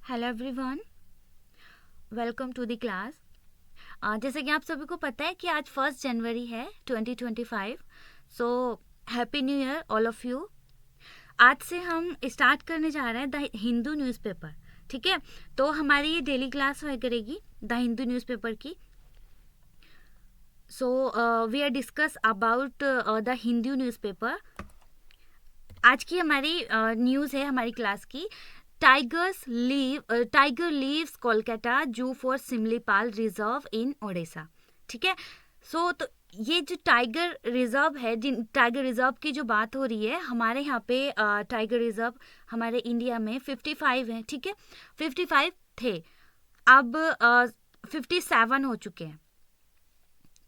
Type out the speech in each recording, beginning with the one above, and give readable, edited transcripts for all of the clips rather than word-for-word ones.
Hello everyone, welcome to the class. जैसे कि आप सभी को पता है कि आज 1 जनवरी है 2025। So happy new year all of you. आज से हम स्टार्ट करने जा रहे हैं द हिंदू न्यूज़पेपर। ठीक है, तो हमारी ये डेली क्लास हुआ करेगी द हिंदू न्यूज़पेपर की। So we are discuss about the Hindu newspaper. आज की हमारी न्यूज़ है हमारी क्लास की। Tiger leaves Kolkata zoo for Similipal reserve in Odisha. ठीक है, तो ये जो टाइगर रिजर्व है, जिन टाइगर रिजर्व की जो बात हो रही है, हमारे यहाँ पे टाइगर रिजर्व हमारे इंडिया में 55 है। ठीक है, 55 थे, अब 57 हो चुके हैं।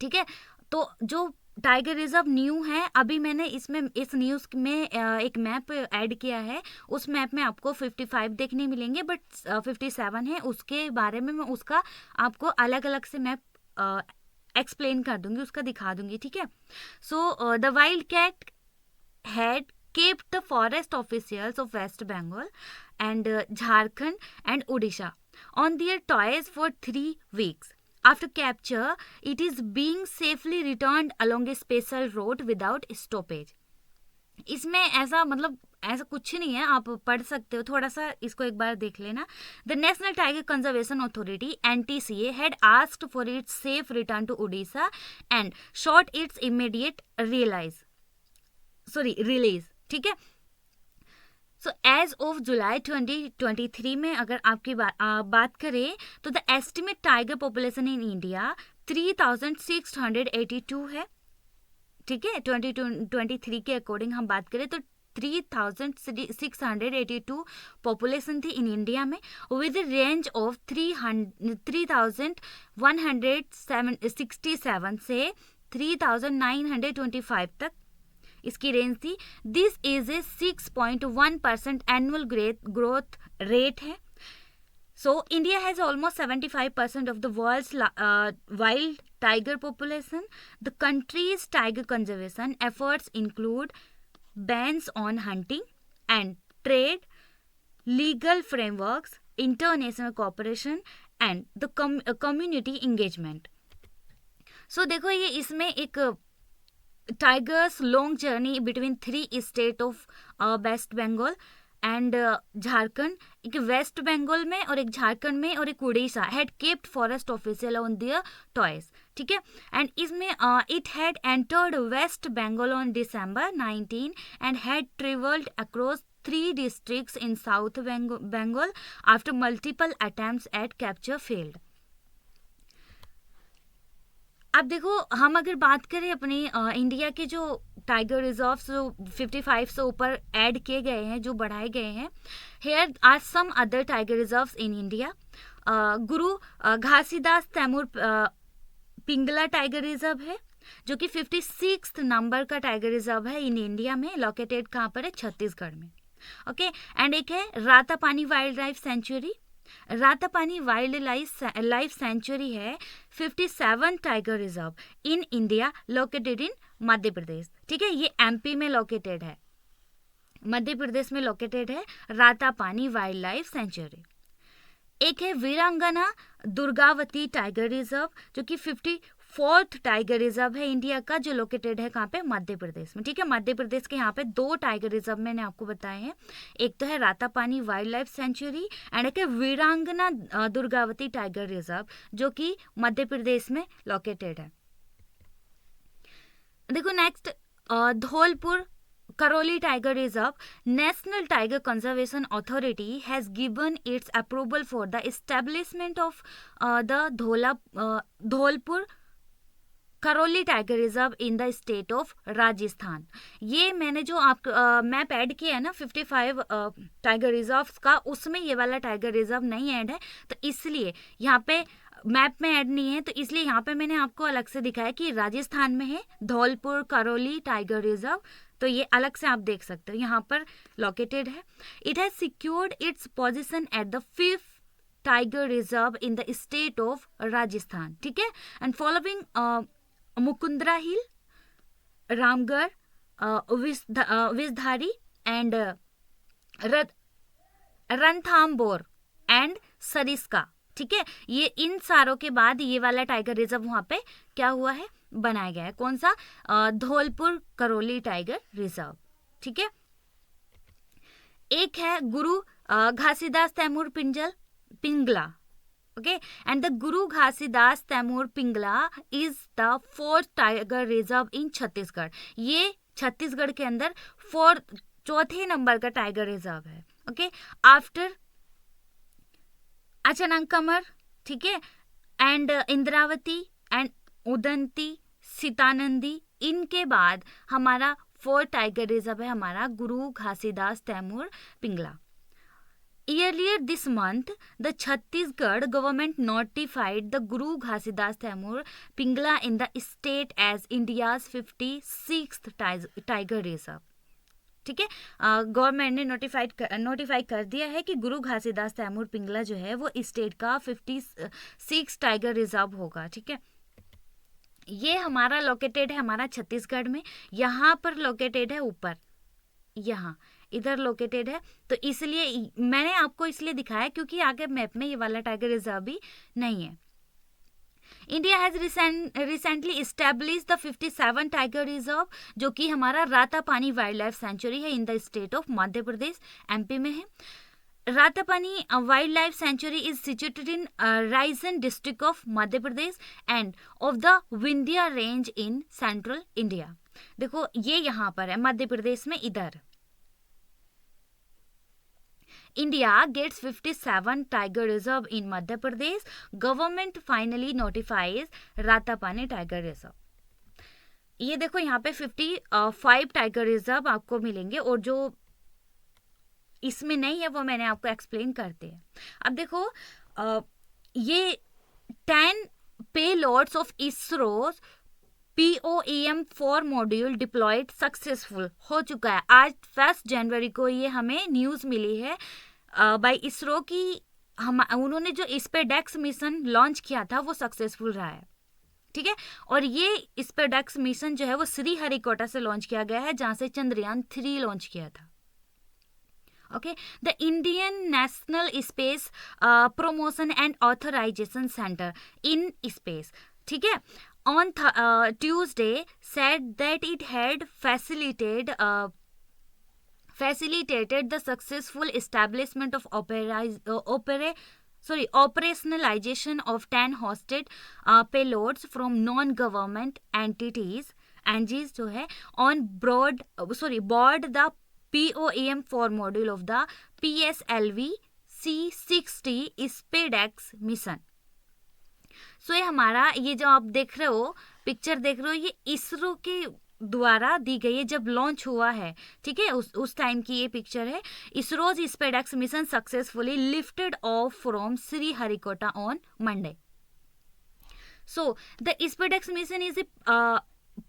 ठीक है, तो जो टाइगर रिजर्व न्यू है, अभी मैंने इसमें इस न्यूज़ में एक मैप ऐड किया है। उस मैप में आपको 55 देखने मिलेंगे, बट 57 है। उसके बारे में मैं उसका आपको अलग अलग से मैप एक्सप्लेन कर दूंगी, उसका दिखा दूंगी। ठीक है, so the wild cat had kept the forest officials of West Bengal and Jharkhand and Odisha on their toys for 3 weeks. After capture, it is being safely returned along a special route without stoppage. इसमें ऐसा कुछ नहीं है, आप पढ़ सकते हो, थोड़ा सा इसको एक बार देख लेना। The national tiger conservation authority NTCA had asked for its safe return to Odisha and sought its immediate release. ठीक है, सो एज ऑफ जुलाई 2023 में अगर आपकी बात करें तो the estimate tiger population in India 3682 है। ठीक है, 2023 के अकॉर्डिंग हम बात करें तो 3682 पॉपुलेशन थी इन इंडिया में, विद रेंज ऑफ 3167 से 3925 तक इसकी रेंज थी। This is a 6.1% annual growth rate है। So India has almost 75% of the world's wild tiger population. The country's tiger conservation efforts include bans on hunting and trade, legal frameworks, international cooperation and the community engagement. So देखो, ये इसमें एक tiger's long journey between 3 state of West Bengal and Jharkhand, एक West Bengal में और एक झारखंड में और एक Orissa, had kept forest official on their toes. ठीक है, एंड इसमें it had entered West Bengal on December 19 and had travelled across 3 districts in South Bengal after multiple attempts at capture failed. अब देखो, हम अगर बात करें अपने इंडिया के जो टाइगर रिजर्व्स जो 55 से ऊपर ऐड किए गए हैं, जो बढ़ाए गए हैं, here are some other tiger reserves in India. Guru Ghasidas Tamor Pingla tiger reserve है, जो कि 56 नंबर का टाइगर रिजर्व है इन इंडिया में। लोकेटेड कहाँ पर है? छत्तीसगढ़ में। ओके, एंड एक है Ratapani wild life sanctuary. Ratapani wild life sanctuary है 57 tiger reserve in India, located in Madhya Pradesh. ठीक है, ये MP में लोकेटेड है, मध्य प्रदेश में लोकेटेड है रातापानी वाइल्ड लाइफ सेंचुरी। एक है वीरांगना दुर्गावती टाइगर रिजर्व, जो कि 54th टाइगर रिजर्व है इंडिया का, जो लोकेटेड है कहाँ पे? मध्य प्रदेश में। ठीक है, मध्य प्रदेश के यहाँ पे 2 टाइगर रिजर्व मैंने आपको बताए हैं, एक तो है Ratapani wild life century and एक है वीरांगना दुर्गावती टाइगर रिजर्व, जो कि मध्य प्रदेश में लोकेटेड है। देखो next, Dholpur Karoli Tiger Reserve, National Tiger Conservation Authority has given its approval for the establishment of the Dholpur Karoli Tiger Reserve in the state of Rajasthan. ये मैंने जो आप मैप ऐड किया है ना 55 टाइगर रिजर्व्स का, उसमें ये वाला टाइगर रिजर्व नहीं ऐड है, तो इसलिए यहाँ पे मैप में ऐड नहीं है, तो इसलिए यहाँ पे मैंने आपको अलग से दिखाया कि राजस्थान में है धौलपुर करौली टाइगर रिजर्व, तो ये अलग से आप देख सकते हो, यहाँ पर लोकेटेड है। It has secured its position at the 5th tiger reserve in the state of Rajasthan. ठीक है, and following Mukundra hill, Ramgarh, Vishdhari and Ranthambore and Sariska, ठीक है। ये इन सारों के बाद ये वाला टाइगर रिजर्व वहाँ पे क्या हुआ है, बनाया गया है। कौन सा, धौलपुर करौली टाइगर रिजर्व, ठीक है। एक है गुरु Ghasidas Tamor Pingala, okay, and the Guru Ghasidas Taimur Pingla is the fourth tiger reserve in Chhattisgarh. ये छत्तीसगढ़ के अंदर चौथे नंबर का टाइगर रिजर्व है, ओके, आफ्टर अचनंकमर, ठीक है, एंड इंद्रावती एंड उदंती सीतानंदी। इनके बाद हमारा फोर्थ टाइगर रिजर्व है हमारा गुरु Ghasidas Tamor Pingala. Earlier this month, the Chhattisgarh government notified the Guru Ghasidas Taimur Pingla in the state as India's 56th tiger reserve, ठीक है। गवर्नमेंट ने नोटिफाई कर दिया है कि गुरु घासीदास तैमूर पिंगला जो है वो स्टेट का 56 टाइगर रिजर्व होगा, ठीक है। ये हमारा लोकेटेड है हमारा छत्तीसगढ़ में, यहाँ पर लोकेटेड है ऊपर, यहाँ इधर लोकेटेड है। तो इसलिए मैंने आपको इसलिए दिखाया क्योंकि आगे मैप में ये वाला टाइगर रिजर्व भी नहीं है। India has recently establish the 57 tiger reserve, जो कि हमारा रातापानी वाइल्ड लाइफ सेंचुरी है इन the state of Madhya Pradesh, MP में है। Ratapani wild life sanctuary is situated in Raisen district of Madhya Pradesh end of the Vindhya range in central India. देखो ये यहाँ पर है मध्य प्रदेश में, इधर India gets 57 tiger reserve in Madhya Pradesh. Government finally notifies Ratapani tiger reserve. ये देखो यहाँ पे 55 टाइगर रिजर्व आपको मिलेंगे और जो इसमें नहीं है वो मैंने आपको एक्सप्लेन करते हैं। अब देखो ये 10 payloads of ISRO's POEM-4 module deployed successful हो चुका है। आज 1 जनवरी को ये हमें न्यूज़ मिली है बाय इसरो की उन्होंने जो स्पेडेक्स मिशन लॉन्च किया था वो सक्सेसफुल रहा है, ठीक है। और ये स्पेडेक्स मिशन जो है वो श्रीहरिकोटा से लॉन्च किया गया है जहां से चंद्रयान 3 लॉन्च किया था, okay. The Indian national space promotion and authorisation centre in space, ठीक है, on Tuesday said that it had facilitated the successful establishment of operationalization of 10 hosted payloads from non-government entities NGs जो है on board the POEM-4 module of the PSLV C-60 SpaceX mission। सो ये हमारा ये जो आप देख रहे हो पिक्चर देख रहे हो ये इसरो के द्वारा दी गई है जब लॉन्च हुआ है, ठीक है, उस टाइम की ये पिक्चर है। ISRO's SpaDeX mission successfully lifted of from Sriharikota on Monday. So the SpaDeX mission is a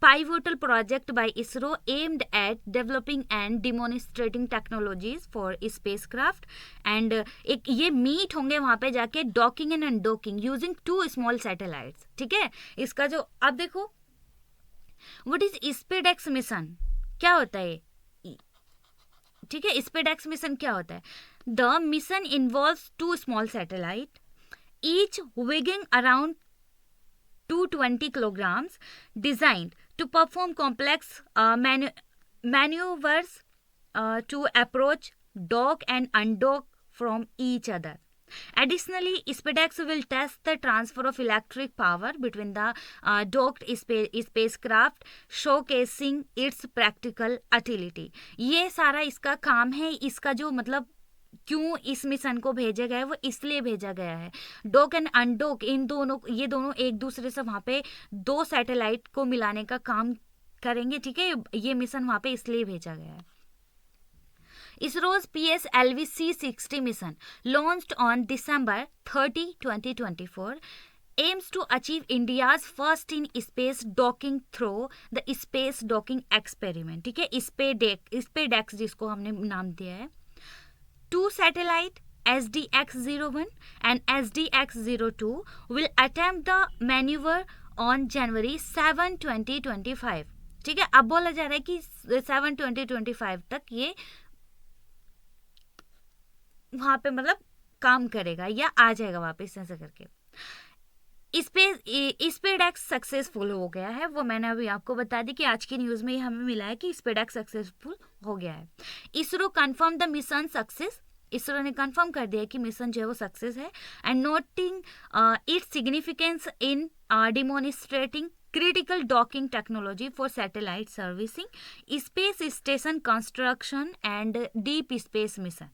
pivotal project by ISRO aimed at developing and demonstrating technologies for spacecraft and एक ये मीट होंगे वहाँ पे जाके docking and undocking using 2 small satellites, ठीक है। इसका जो आप देखो व्हाट इज स्पेडेक्स मिशन, क्या होता है, ठीक है। स्पेडेक्स मिशन क्या होता है, the mission involves 2 small satellite each weighing around 220 kilograms, designed to perform complex maneuvers to approach, dock and undock from each other. Additionally, SpaceX will test the transfer of electric power between the docked spacecraft, showcasing its practical utility. ये सारा इसका काम है। इसका जो मतलब क्यों इस मिशन को भेजा गया है वो इसलिए भेजा गया है, डॉक एंड अनडॉक ये दोनों एक दूसरे से वहाँ पे 2 सैटेलाइट को मिलाने का काम करेंगे, ठीक है। ये मिशन वहाँ पे इसलिए भेजा गया है। ISRO's PSLV C-60 mission launched on December 30, 2024 aims to achieve India's first in space docking through the space docking experiment, ठीक है, स्पेडेक्स जिसको हमने नाम दिया है। 2 satellite SDX-01 and SDX-02 will attempt the maneuver on January 7, 2025, ठीक है। अब बोला जा रहा है कि 7/20/25 तक ये वहां पे मतलब काम करेगा या आ जाएगा वापस ऐसा करके। स्पेसएक्स सक्सेसफुल हो गया है, वो मैंने अभी आपको बता दी कि आज की न्यूज़ में हमें मिला है कि स्पेसएक्स सक्सेसफुल हो गया है। ISRO confirm the mission success, ISRO ने कंफर्म कर दिया कि मिशन जो है वो सक्सेस है, and noting its significance in demonstrating critical docking technology for satellite servicing, space station construction and deep space mission.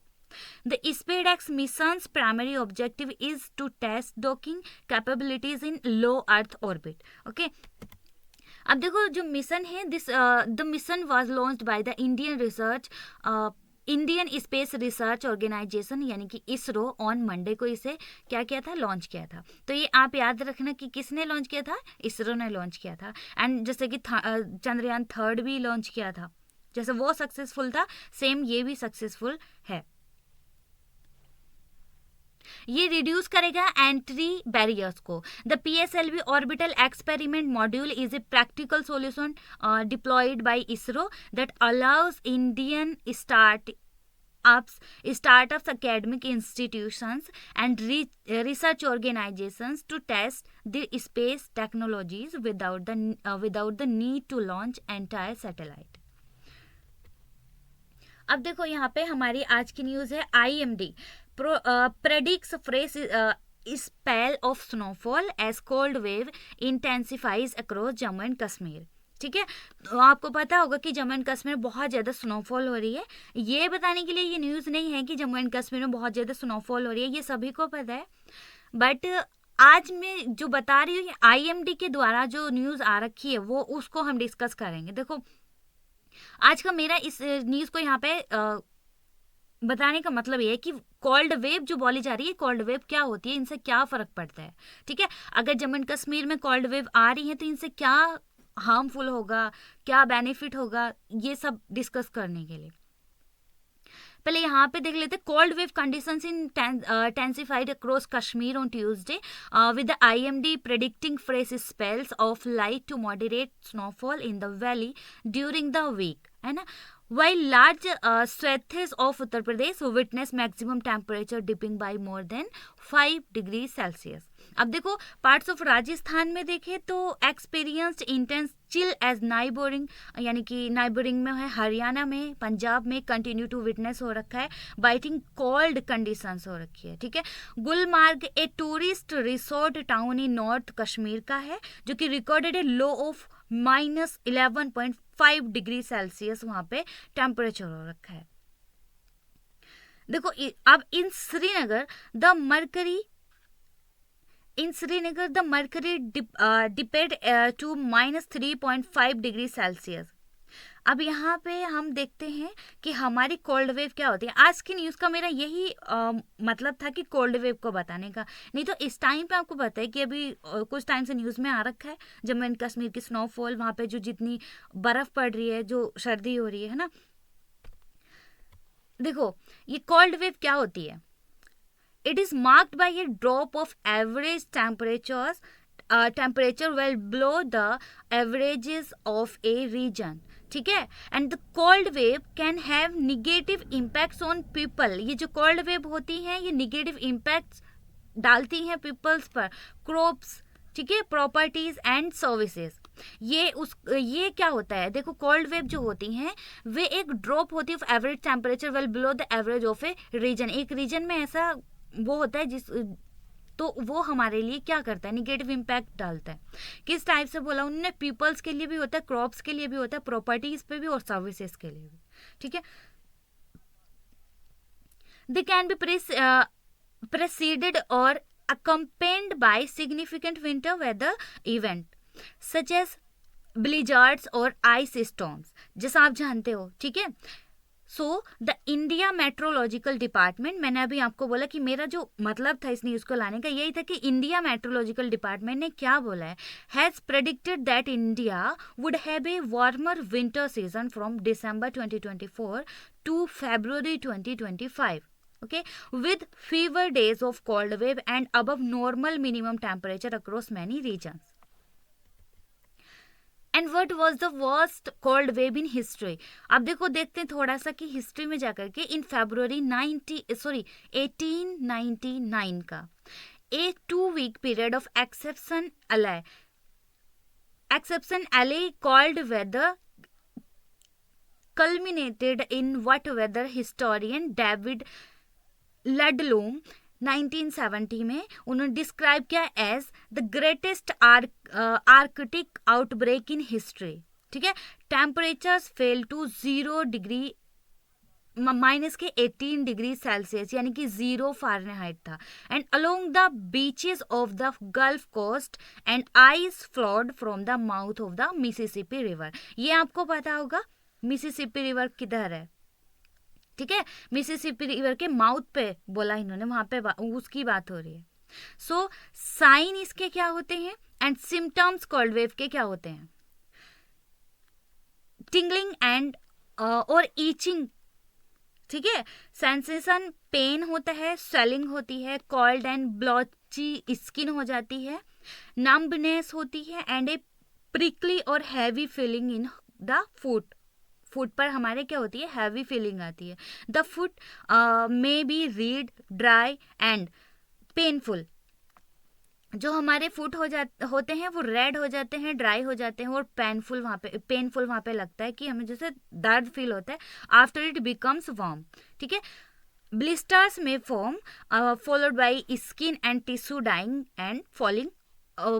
The SpaceX mission's primary objective is to test docking capabilities in low Earth orbit. Okay. अब देखो जो mission है this the mission was launched by the Indian space research organisation यानी कि ISRO on Monday को इसे क्या किया था, लॉन्च किया था। तो ये आप याद रखना कि किसने लॉन्च किया था, इसरो ने लॉन्च किया था। एंड जैसे कि चंद्रयान 3 भी लॉन्च किया था, जैसे वो सक्सेसफुल था सेम ये भी सक्सेसफुल है। ये रिड्यूस करेगा एंट्री बैरियर्स को। The PSLV orbital experiment module is a practical solution deployed by ISRO that allows Indian startups, academic institutions and research organizations to test their space technologies without the need to launch entire satellite. अब देखो यहाँ पे हमारी आज की news है IMD predicts fresh spell of snowfall as cold wave intensifies across Jammu and Kashmir. ठीक है, तो आपको पता होगा कि जम्मू एंड कश्मीर बहुत ज़्यादा स्नोफॉल हो रही है। ये बताने के लिए ये न्यूज़ नहीं है कि जम्मू एंड कश्मीर में बहुत ज़्यादा स्नोफॉल हो रही है, ये सभी को पता है। बट आज मैं जो बता रही हूँ IMD के द्वारा जो न्यूज़ आ रखी है वो उसको हम डिस्कस करेंगे। देखो आज का मेरा इस न्यूज़ को यहाँ पे बताने का मतलब ये है कि कोल्ड वेव जो बोली जा रही है, कोल्ड वेव क्या होती है, इनसे क्या फ़र्क पड़ता है। ठीक है, अगर जम्मू एंड कश्मीर में कोल्ड वेव आ रही है तो इनसे क्या हार्मफुल होगा, क्या बेनिफिट होगा, ये सब डिस्कस करने के लिए पहले यहाँ पे देख लेते। Cold wave conditions intensified across Kashmir on Tuesday with the IMD predicting fresh spells of light to moderate snowfall in the valley during the week, है ना। While large swathes of Uttar Pradesh witness maximum temperature dipping by more than 5 degrees Celsius. अब देखो parts of Rajasthan में देखें तो experienced intense chill as नाइबोरिंग यानी कि नाइबोरिंग में है, हरियाणा में, पंजाब में कंटिन्यू टू विटनेस हो रखा है, बाइटिंग कोल्ड कंडीशंस हो रखी है। ठीक है, Gulmarg a tourist resort town in north Kashmir का है जो कि recorded a low of -11.5 degree Celsius वहां पे टेम्परेचर हो रखा है। देखो अब in Srinagar the mercury dipped to -3.5 degree Celsius. अब यहाँ पे हम देखते हैं कि हमारी कोल्ड वेव क्या होती है। आज की न्यूज़ का मेरा यही मतलब था कि कोल्ड वेव को बताने का, नहीं तो इस टाइम पे आपको पता है कि अभी कुछ टाइम से न्यूज़ में आ रखा है जम्मू एंड कश्मीर की स्नोफॉल, वहाँ पे जो जितनी बर्फ़ पड़ रही है, जो सर्दी हो रही है ना। देखो ये कोल्ड वेव क्या होती है, it is marked by A drop of average temperature well below the averages of a region. ठीक है, and the cold wave can have negative impacts on people. ये जो कोल्ड वेव होती हैं ये निगेटिव इम्पैक्ट्स डालती हैं पीपल्स पर, क्रॉप्स, ठीक है, प्रॉपर्टीज एंड सर्विसेज। ये क्या होता है, देखो कोल्ड वेव जो होती हैं वे एक ड्रॉप होती है of average temperature well below the average of a region. एक रीजन में ऐसा वो होता है तो वो हमारे लिए क्या करता है, निगेटिव इम्पैक्ट डालता है। किस टाइप से बोला उन्होंने, पीपल्स के लिए भी होता है, क्रॉप्स के लिए भी होता है, प्रॉपर्टीज पे भी और सर्विसेज के लिए भी। ठीक है, they can be preceded or accompanied by significant winter weather event such as blizzards और ice storms, जैसा आप जानते हो। ठीक है, so the India meteorological department, मैंने अभी आपको बोला कि मेरा जो मतलब था इस न्यूज़ को लाने का यही था कि इंडिया मेट्रोलॉजिकल डिपार्टमेंट ने क्या बोला है, has predicted that India would have a warmer winter season from December 2024 to February 2025. Okay, with fewer days of cold wave and above normal minimum temperature across many regions. And what was the worst cold wave in history. अब देखो देखते हैं थोड़ा सा कि history में जाकर के इन फरवरी 1899 का a 2 week period of exception alley cold weather culminated in what weather historian David Ludlum 1970 में उन्होंने डिस्क्राइब किया as the greatest Arctic outbreak in history. ठीक है, temperatures fell to 0 degree minus के 18 डिग्री सेल्सियस यानी कि 0 फ़ारेनहाइट था। And along the beaches of the Gulf Coast and ice flowed from the mouth of the Mississippi river. ये आपको पता होगा मिसिसिपी रिवर किधर है, ठीक है, मिसिसिपी रिवर के माउथ पे बोला इन्होंने, वहां पे उसकी बात हो रही है। सो साइन इसके क्या होते हैं एंड सिम्टम्स कोल्ड वेव के क्या होते हैं? टिंगलिंग एंड और ईचिंग, ठीक है, सेंसेशन पेन होता है, स्वेलिंग होती है, कोल्ड एंड ब्लॉची स्किन हो जाती है, नम्बनेस होती है एंड ए प्रिकली और heavy feeling in the foot पर हमारे क्या होती है, हैवी फीलिंग आती है। The foot may be red dry and painful. जो हमारे फुट होते हैं वो रेड हो जाते हैं, ड्राई हो जाते हैं और पेनफुल वहाँ पे लगता है कि हमें जैसे दर्द फील होता है। आफ्टर इट बिकम्स वार्म, ठीक है। ब्लिस्टर्स में form followed by skin and tissue dying and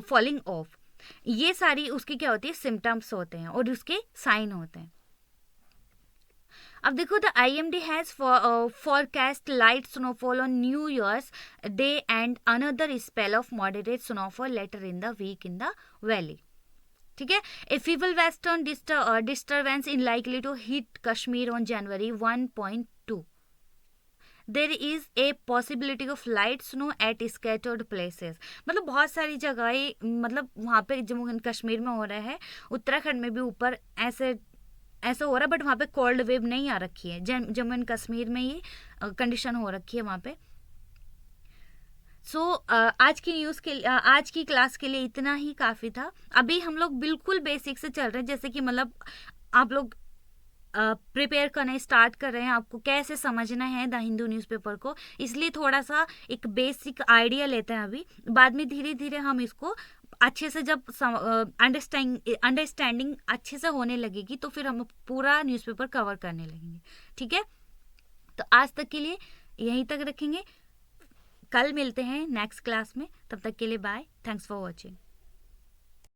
falling off. ये सारी उसकी क्या होती है, सिम्टम्स होते हैं और उसके साइन होते हैं। अब देखो the IMD has forecast light snowfall on New Year's Day and another spell of moderate snowfall later in the week in the valley. ठीक है, a feeble western disturbance in likely to hit Kashmir on January 1.2। There is a possibility of light snow at scattered places. मतलब बहुत सारी जगहें, मतलब वहाँ पे जम्मू कश्मीर में हो रहा है, उत्तराखंड में भी ऊपर ऐसा हो रहा है, बट वहाँ पे कोल्ड वेव नहीं आ रखी है। जम्मू एंड कश्मीर में ये कंडीशन हो रखी है वहाँ पे। सो आज की क्लास के लिए इतना ही काफ़ी था। अभी हम लोग बिल्कुल बेसिक से चल रहे हैं, जैसे कि मतलब आप लोग प्रिपेयर करना स्टार्ट कर रहे हैं, आपको कैसे समझना है द हिंदू न्यूज़पेपर को, इसलिए थोड़ा सा एक बेसिक आइडिया लेते हैं अभी। बाद में धीरे धीरे हम इसको अच्छे से जब अंडरस्टैंडिंग अच्छे से होने लगेगी तो फिर हम पूरा न्यूज़पेपर कवर करने लगेंगे। ठीक है, तो आज तक के लिए यहीं तक रखेंगे, कल मिलते हैं नेक्स्ट क्लास में। तब तक के लिए बाय, थैंक्स फॉर वॉचिंग।